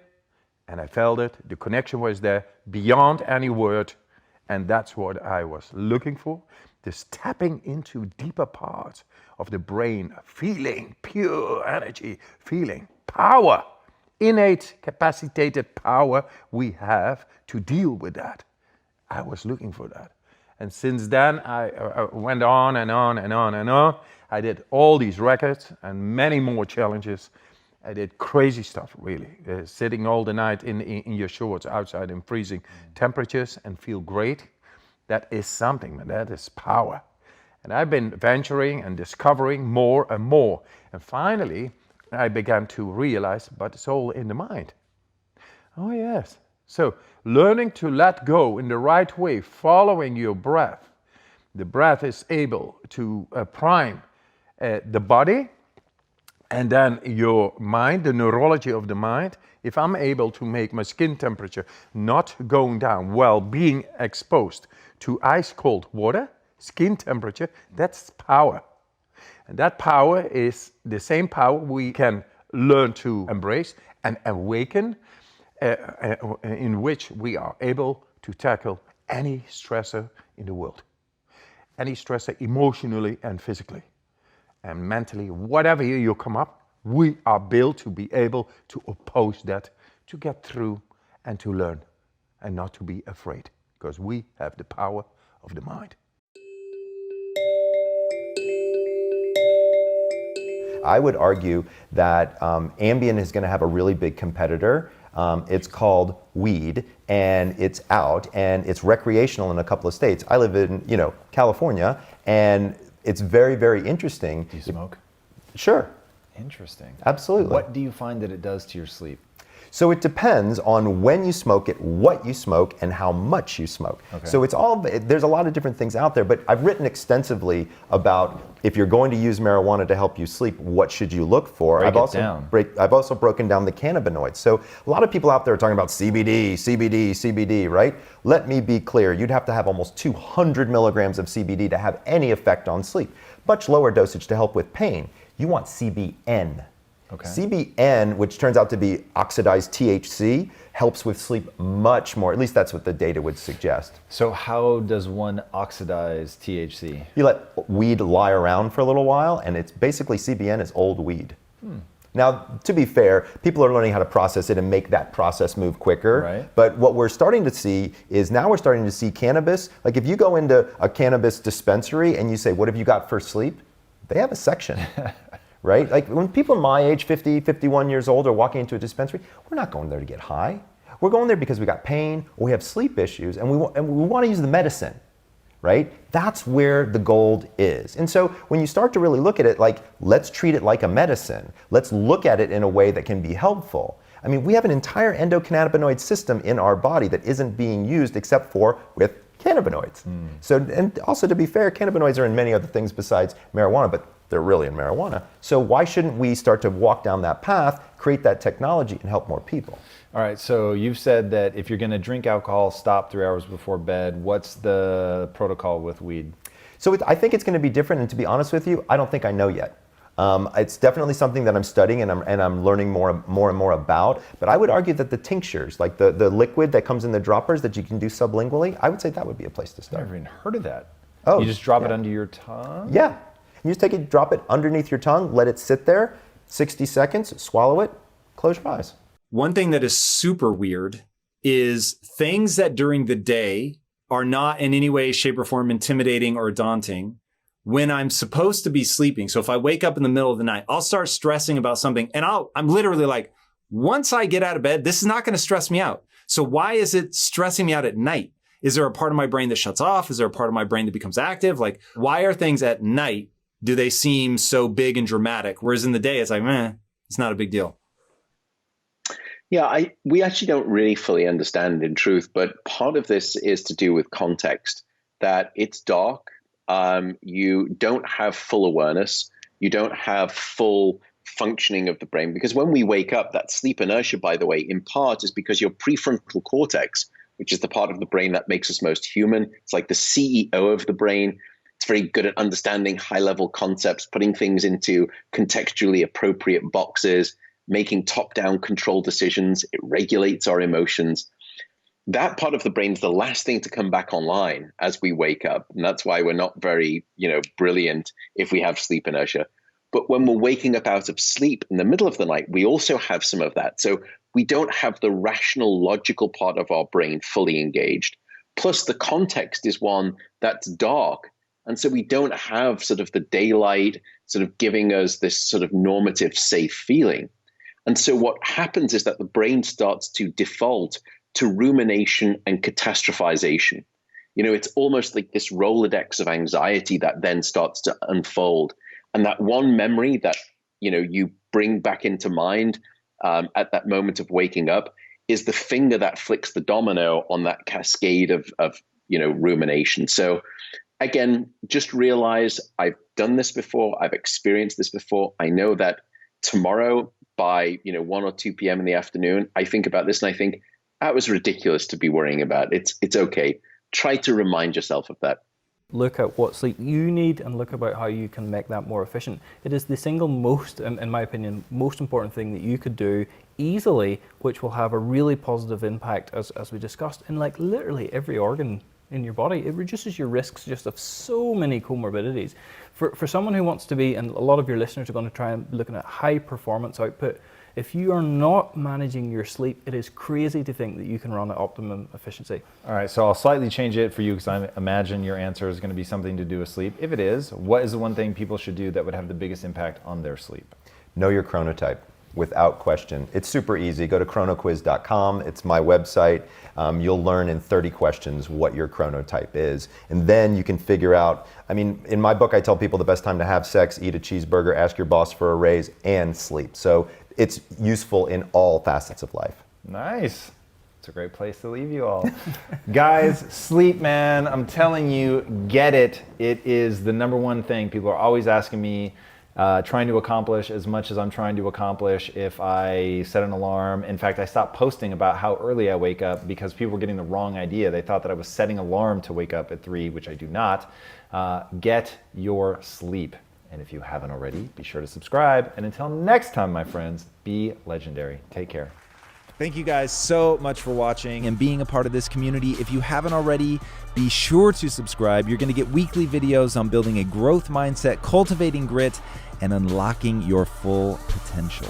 and I felt it. The connection was there beyond any word. And that's what I was looking for. This tapping into deeper parts of the brain, feeling pure energy, feeling power, innate capacitated power we have to deal with that. I was looking for that. And since then, I went on and on and on and on. I did all these records and many more challenges. I did crazy stuff, really. Sitting all the night in your shorts outside in freezing temperatures and feel great. That is something, man. That is power. And I've been venturing and discovering more and more. And finally, I began to realize, but it's all in the mind. Oh, yes. So learning to let go in the right way, following your breath. The breath is able to prime the body and then your mind, the neurology of the mind. If I'm able to make my skin temperature not going down while being exposed to ice cold water, skin temperature, that's power. And that power is the same power we can learn to embrace and awaken, in which we are able to tackle any stressor in the world. Any stressor emotionally and physically and mentally, whatever you come up, we are built to be able to oppose that, to get through and to learn and not to be afraid, because we have the power of the mind. I would argue that Ambien is going to have a really big competitor. It's called weed, and it's out, and it's recreational in a couple of states. I live in, California, and it's very, very interesting. Do you smoke? Sure. Interesting. Absolutely. What do you find that it does to your sleep? So it depends on when you smoke it, what you smoke, and how much you smoke. Okay. So there's a lot of different things out there, but I've written extensively about if you're going to use marijuana to help you sleep, what should you look for? I've also broken down the cannabinoids. So a lot of people out there are talking about CBD, CBD, CBD, right? Let me be clear, you'd have to have almost 200 milligrams of CBD to have any effect on sleep. Much lower dosage to help with pain. You want CBN. Okay. CBN, which turns out to be oxidized THC, helps with sleep much more. At least that's what the data would suggest. So how does one oxidize THC? You let weed lie around for a little while, and it's basically CBN is old weed. Now, to be fair, people are learning how to process it and make that process move quicker. Right. But what we're starting to see is now we're starting to see cannabis. Like if you go into a cannabis dispensary and you say, what have you got for sleep? They have a section. Right? Like when people my age, 50, 51 years old, are walking into a dispensary, we're not going there to get high. We're going there because we got pain or we have sleep issues and we want to use the medicine, right? That's where the gold is. And so when you start to really look at it, like, let's treat it like a medicine. Let's look at it in a way that can be helpful. We have an entire endocannabinoid system in our body that isn't being used except for with cannabinoids. So, and also to be fair, cannabinoids are in many other things besides marijuana, but they're really in marijuana. So why shouldn't we start to walk down that path, create that technology, and help more people? All right, so you've said that if you're going to drink alcohol, stop 3 hours before bed. What's the protocol with weed? So I think it's going to be different, and to be honest with you, I don't think I know yet. It's definitely something that I'm studying and I'm learning more and more about. But I would argue that the tinctures, like the liquid that comes in the droppers that you can do sublingually, I would say that would be a place to I've start. never even heard of that. Oh, you just drop it yeah. under your tongue? Yeah. You just take it, drop it underneath your tongue, let it sit there, 60 seconds, swallow it, close your eyes. One thing that is super weird is things that during the day are not in any way, shape, or form intimidating or daunting when I'm supposed to be sleeping. So if I wake up in the middle of the night, I'll start stressing about something, and I'm literally like, once I get out of bed, this is not going to stress me out. So why is it stressing me out at night? Is there a part of my brain that shuts off? Is there a part of my brain that becomes active? Like, why are things at night, do they seem so big and dramatic? Whereas in the day, it's like, it's not a big deal. Yeah, we actually don't really fully understand in truth, but part of this is to do with context, that it's dark, you don't have full awareness, you don't have full functioning of the brain, because when we wake up, that sleep inertia, by the way, in part is because your prefrontal cortex, which is the part of the brain that makes us most human, it's like the CEO of the brain. It's very good at understanding high-level concepts, putting things into contextually appropriate boxes, making top-down control decisions. It regulates our emotions. That part of the brain is the last thing to come back online as we wake up. And that's why we're not very, brilliant if we have sleep inertia. But when we're waking up out of sleep in the middle of the night, we also have some of that. So we don't have the rational, logical part of our brain fully engaged. Plus the context is one that's dark. And so we don't have sort of the daylight sort of giving us this sort of normative, safe feeling. And so what happens is that the brain starts to default to rumination and catastrophization. It's almost like this Rolodex of anxiety that then starts to unfold. And that one memory that, you bring back into mind at that moment of waking up is the finger that flicks the domino on that cascade of rumination. So again, just realize I've done this before. I've experienced this before. I know that tomorrow by 1 or 2 p.m. in the afternoon, I think about this and I think, that was ridiculous to be worrying about. It's okay. Try to remind yourself of that. Look at what sleep you need and look about how you can make that more efficient. It is the single most, in my opinion, most important thing that you could do easily, which will have a really positive impact, as we discussed, in like literally every organ in your body. It reduces your risks just of so many comorbidities. For someone who wants to be, and a lot of your listeners are going to try and looking at high performance output, if you are not managing your sleep, it is crazy to think that you can run at optimum efficiency. All right, so I'll slightly change it for you because I imagine your answer is going to be something to do with sleep. If it is, what is the one thing people should do that would have the biggest impact on their sleep? Know your chronotype, without question. It's super easy. Go to chronoquiz.com. It's my website. You'll learn in 30 questions what your chronotype is. And then you can figure out, in my book, I tell people the best time to have sex, eat a cheeseburger, ask your boss for a raise, and sleep. So it's useful in all facets of life. Nice. It's a great place to leave you all. Guys, sleep, man. I'm telling you, get it. It is the number one thing. People are always asking me, trying to accomplish as much as I'm trying to accomplish if I set an alarm. In fact, I stopped posting about how early I wake up because people were getting the wrong idea. They thought that I was setting an alarm to wake up at 3, which I do not. Get your sleep. And if you haven't already, be sure to subscribe. And until next time, my friends, be legendary. Take care. Thank you guys so much for watching and being a part of this community. If you haven't already, be sure to subscribe. You're going to get weekly videos on building a growth mindset, cultivating grit, and unlocking your full potential.